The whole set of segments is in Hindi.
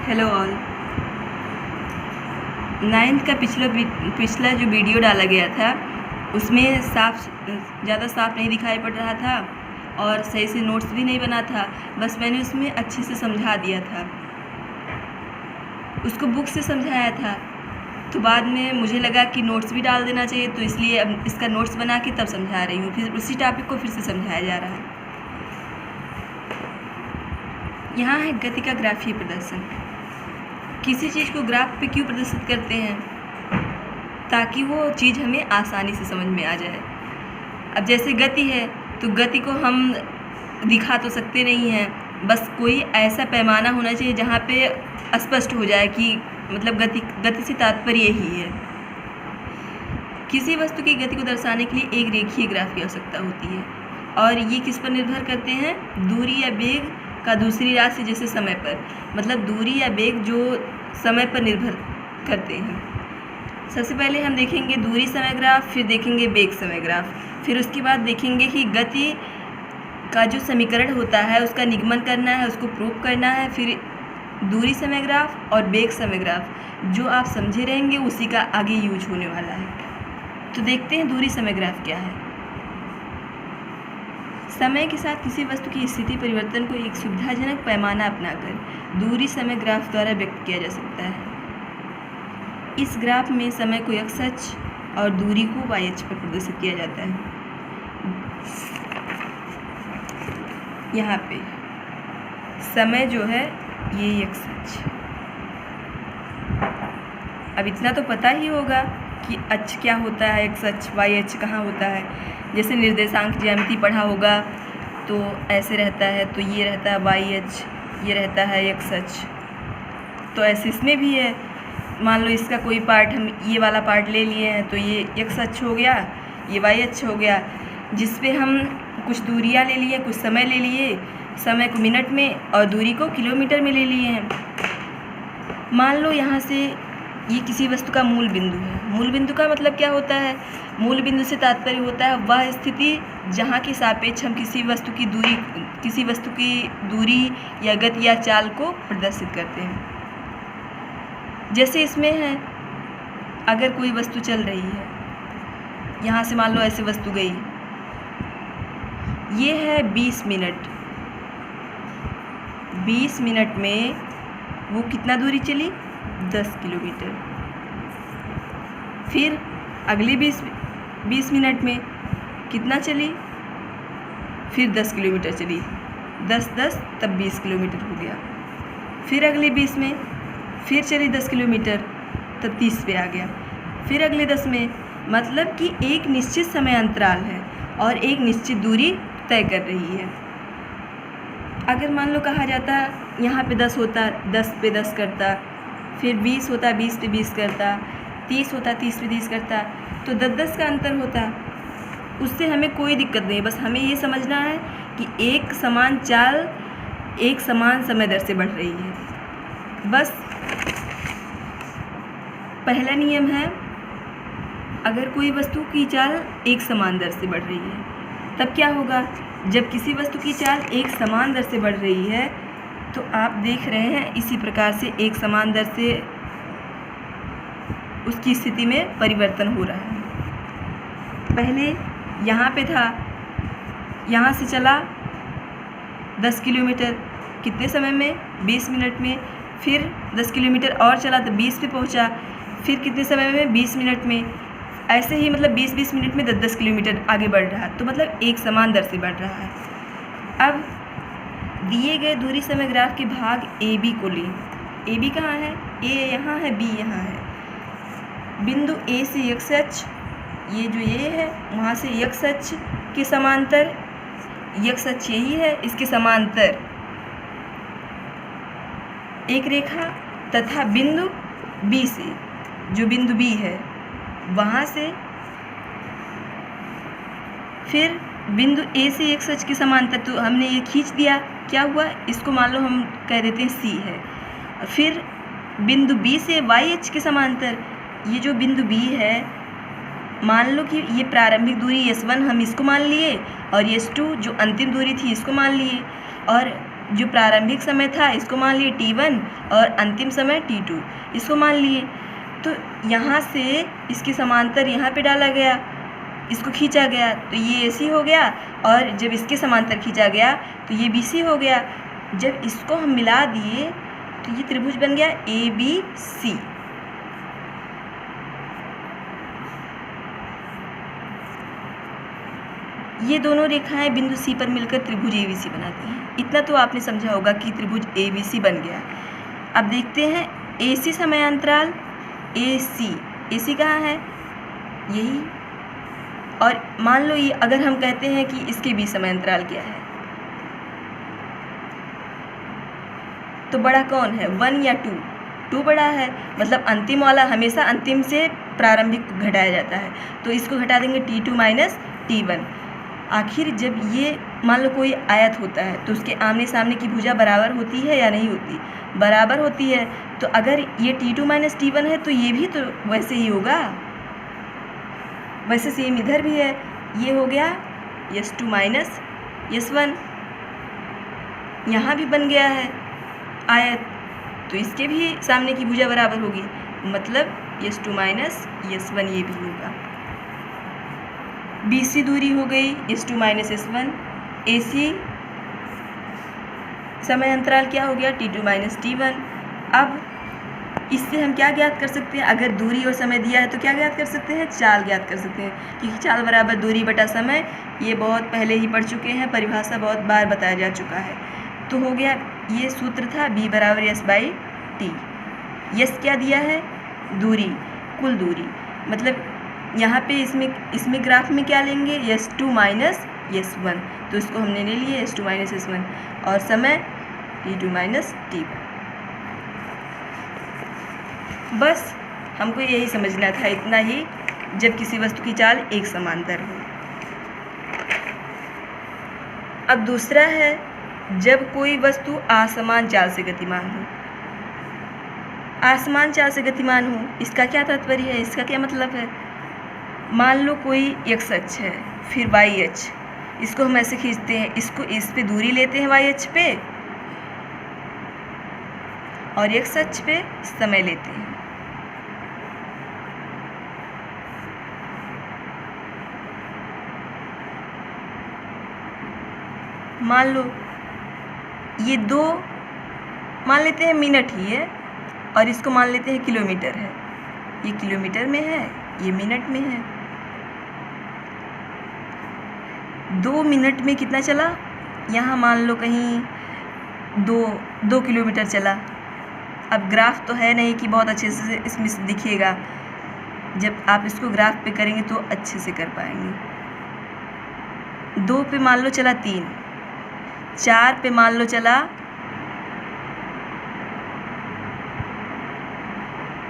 Hello all. नाइन्थ का पिछला जो वीडियो डाला गया था उसमें ज़्यादा साफ नहीं दिखाई पड़ रहा था और सही से नोट्स भी नहीं बना था। बस मैंने उसमें अच्छे से समझा दिया था, उसको बुक से समझाया था। तो बाद में मुझे लगा कि नोट्स भी डाल देना चाहिए, तो इसलिए अब इसका नोट्स बना के तब समझा रही हूँ। फिर उसी टॉपिक को फिर से समझाया जा रहा है। यहाँ है गति का ग्राफीय प्रदर्शन। किसी चीज़ को ग्राफ पे क्यों प्रदर्शित करते हैं? ताकि वो चीज़ हमें आसानी से समझ में आ जाए। अब जैसे गति है तो गति को हम दिखा तो सकते नहीं हैं, बस कोई ऐसा पैमाना होना चाहिए जहाँ पे स्पष्ट हो जाए कि मतलब गति से तात्पर्य यही है। किसी वस्तु की गति को दर्शाने के लिए एक रेखीय ग्राफ की आवश्यकता होती है और ये किस पर निर्भर करते हैं? दूरी या वेग का दूसरी राशि जैसे समय पर, मतलब दूरी या वेग जो समय पर निर्भर करते हैं। सबसे पहले हम देखेंगे दूरी समय ग्राफ, फिर देखेंगे वेग समय ग्राफ, फिर उसके बाद देखेंगे कि गति का जो समीकरण होता है उसका निगमन करना है, उसको प्रूव करना है। फिर दूरी समय ग्राफ और वेग समय ग्राफ जो आप समझे रहेंगे उसी का आगे यूज होने वाला है। तो देखते हैं दूरी समय ग्राफ क्या है। समय के साथ किसी वस्तु की स्थिति परिवर्तन को एक सुविधाजनक पैमाना अपनाकर दूरी समय ग्राफ द्वारा व्यक्त किया जा सकता है। इस ग्राफ में समय को x अक्ष और दूरी को y अक्ष पर प्रदर्शित किया जाता है। यहाँ पे समय जो है ये x अक्ष। अब इतना तो पता ही होगा कि अक्ष क्या होता है, x अक्ष, y अक्ष कहाँ होता है। जैसे निर्देशांक ज्यामिति पढ़ा होगा तो ऐसे रहता है, तो ये रहता है y अक्ष, ये रहता है x अक्ष। तो ऐसे इसमें भी है। मान लो इसका कोई पार्ट हम ये वाला पार्ट ले लिए हैं तो ये x अक्ष हो गया, ये y अक्ष हो गया, जिस पे हम कुछ दूरियां ले लिए, कुछ समय ले लिए, समय को मिनट में और दूरी को किलोमीटर में ले लिए हैं। मान लो यहाँ से ये किसी वस्तु का मूल बिंदु है। मूल बिंदु का मतलब क्या होता है? मूल बिंदु से तात्पर्य होता है वह स्थिति जहाँ के सापेक्ष हम किसी वस्तु की दूरी या गति या चाल को प्रदर्शित करते हैं। जैसे इसमें है, अगर कोई वस्तु चल रही है, यहाँ से मान लो ऐसे वस्तु गई, ये है 20 मिनट। 20 मिनट में वो कितना दूरी चली? 10 किलोमीटर। फिर अगले 20 मिनट में कितना चली? फिर 10 किलोमीटर चली। 10 तब 20 किलोमीटर हो गया। फिर अगले 20 में फिर चली 10 किलोमीटर, तब 30 पे आ गया। फिर अगले 10 में, मतलब कि एक निश्चित समय अंतराल है और एक निश्चित दूरी तय कर रही है। अगर मान लो कहा जाता यहाँ पे 10 होता, 10 पे 10 करता, फिर 20 होता, 20 पे 20 करता, 30 होता, 30 पे 30 करता, तो 10 का अंतर होता। उससे हमें कोई दिक्कत नहीं, बस हमें ये समझना है कि एक समान चाल एक समान समय दर से बढ़ रही है। बस पहला नियम है, अगर कोई वस्तु की चाल एक समान दर से बढ़ रही है तब क्या होगा? जब किसी वस्तु की चाल एक समान दर से बढ़ रही है तो आप देख रहे हैं इसी प्रकार से एक समान दर से उसकी स्थिति में परिवर्तन हो रहा है। पहले यहाँ पे था, यहाँ से चला 10 किलोमीटर, कितने समय में? 20 मिनट में। फिर 10 किलोमीटर और चला तो 20 पे पहुँचा, फिर कितने समय में? 20 मिनट में। ऐसे ही मतलब 20-20 मिनट में 10 किलोमीटर आगे बढ़ रहा है, तो मतलब एक समान दर से बढ़ रहा है। अब दिए गए दूरी समय ग्राफ के भाग ए बी को लें। ए बी कहाँ है? ए यहाँ है, बी यहाँ है। बिंदु ए से x अक्ष, ये जो ये है वहाँ से x अक्ष के समांतर, x अक्ष यही है, इसके समांतर एक रेखा, तथा बिंदु बी से, जो बिंदु बी है वहाँ से फिर बिंदु ए से x अक्ष के समांतर, तो हमने ये खींच दिया, क्या हुआ? इसको मान लो हम कह देते हैं C है। और फिर बिंदु B से y अक्ष के समांतर, ये जो बिंदु B है, मान लो कि ये प्रारंभिक दूरी S1 हम इसको मान लिए और S2 जो अंतिम दूरी थी इसको मान लिए, और जो प्रारंभिक समय था इसको मान लिए t1 और अंतिम समय t2 इसको मान लिए। तो यहाँ से इसके समांतर यहाँ पे डाला गया, इसको खींचा गया तो ये AC हो गया, और जब इसके समांतर खींचा गया तो ये BC हो गया। जब इसको हम मिला दिए तो ये त्रिभुज बन गया ABC। ये दोनों रेखाएं बिंदु C पर मिलकर त्रिभुज ABC बनाती हैं। इतना तो आपने समझा होगा कि त्रिभुज ABC बन गया। अब देखते हैं AC समयांतराल AC कहाँ है, यही। और मान लो ये अगर हम कहते हैं कि इसके बीच समयांतराल क्या है, तो बड़ा कौन है, 1 या 2 बड़ा है। मतलब अंतिम वाला हमेशा अंतिम से प्रारंभिक को घटाया जाता है, तो इसको घटा देंगे t2 माइनस t1। आखिर जब ये मान लो कोई आयत होता है तो उसके आमने सामने की भुजा बराबर होती है या नहीं होती, बराबर होती है। तो अगर ये t2 माइनस t1 है तो ये भी तो वैसे ही होगा, वैसे सेम इधर भी है। ये हो गया s2 माइनस s1, यहाँ भी बन गया है आयत, तो इसके भी सामने की भुजा बराबर होगी, मतलब s2 माइनस s1 ये भी होगा। BC दूरी हो गई s2 माइनस s1। AC समय अंतराल क्या हो गया, t2 माइनस t1। अब इससे हम क्या ज्ञात कर सकते हैं, अगर दूरी और समय दिया है तो क्या ज्ञात कर सकते हैं, चाल ज्ञात कर सकते हैं, क्योंकि चाल बराबर दूरी बटा समय, ये बहुत पहले ही पढ़ चुके हैं, परिभाषा बहुत बार बताया जा चुका है। तो हो गया, ये सूत्र था B बराबर S/T। यस क्या दिया है, दूरी, कुल दूरी। मतलब यहाँ पे इसमें ग्राफ में क्या लेंगे, s2 माइनस s1, तो इसको हमने ले लिए s2 माइनस s1, और समय t2 माइनस t1। बस हमको यही समझना था, इतना ही, जब किसी वस्तु की चाल एक समांतर हो। अब दूसरा है, जब कोई वस्तु असमान चाल से गतिमान हो। असमान चाल से गतिमान हो, इसका क्या तात्पर्य है, इसका क्या मतलब है। मान लो कोई x अक्ष है, फिर y अक्ष, इसको हम ऐसे खींचते हैं, इस पे दूरी लेते हैं y अक्ष पे, और x अक्ष पे समय लेते हैं। मान लो ये दो मान लेते हैं मिनट ही है, और इसको मान लेते हैं किलोमीटर है। ये किलोमीटर में है, ये मिनट में है। 2 मिनट में कितना चला, यहाँ मान लो कहीं 2 किलोमीटर चला। अब ग्राफ तो है नहीं कि बहुत अच्छे से इसमें से दिखेगा, जब आप इसको ग्राफ पे करेंगे तो अच्छे से कर पाएंगे। 2 पे मान लो चला 3, 4 पे मान लो चला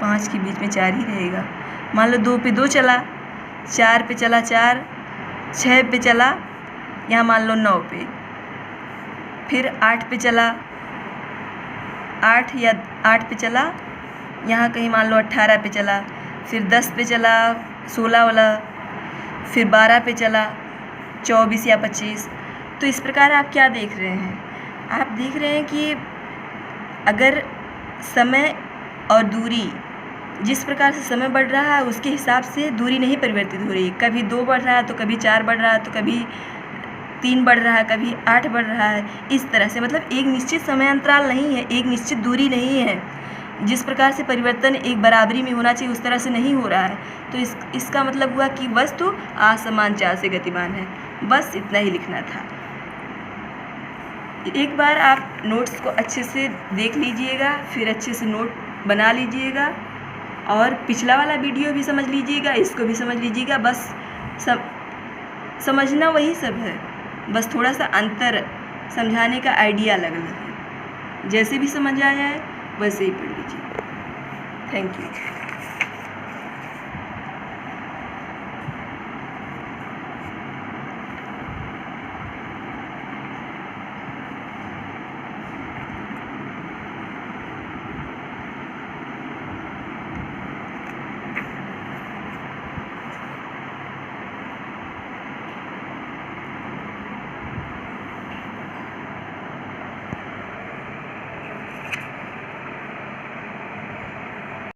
5 के बीच में 4 ही रहेगा। मान लो 2 पे 2 चला, 4 पे चला 4, 6 पे चला, यहाँ मान लो 9 पे, फिर 8 पे चला 8 या 8 पे चला, यहाँ कहीं मान लो 18 पे चला, फिर 10 पे चला 16 वाला, फिर 12 पे चला 24 या 25। तो इस प्रकार आप क्या देख रहे हैं, आप देख रहे हैं कि अगर समय और दूरी, जिस प्रकार से समय बढ़ रहा है उसके हिसाब से दूरी नहीं परिवर्तित हो रही। कभी 2 बढ़ रहा है तो कभी 4 बढ़ रहा है, तो कभी 3 बढ़ रहा है, कभी 8 बढ़ रहा है। इस तरह से मतलब एक निश्चित समय अंतराल नहीं है, एक निश्चित दूरी नहीं है। जिस प्रकार से परिवर्तन एक बराबरी में होना चाहिए उस तरह से नहीं हो रहा है। तो इसका मतलब हुआ कि वस्तु असमान चाल से गतिमान है। बस इतना ही लिखना था। एक बार आप नोट्स को अच्छे से देख लीजिएगा, फिर अच्छे से नोट बना लीजिएगा, और पिछला वाला वीडियो भी समझ लीजिएगा, इसको भी समझ लीजिएगा। बस समझना वही सब है, बस थोड़ा सा अंतर समझाने का आइडिया अलग अलग है। जैसे भी समझ आया है वैसे ही पढ़ लीजिए। Thank you.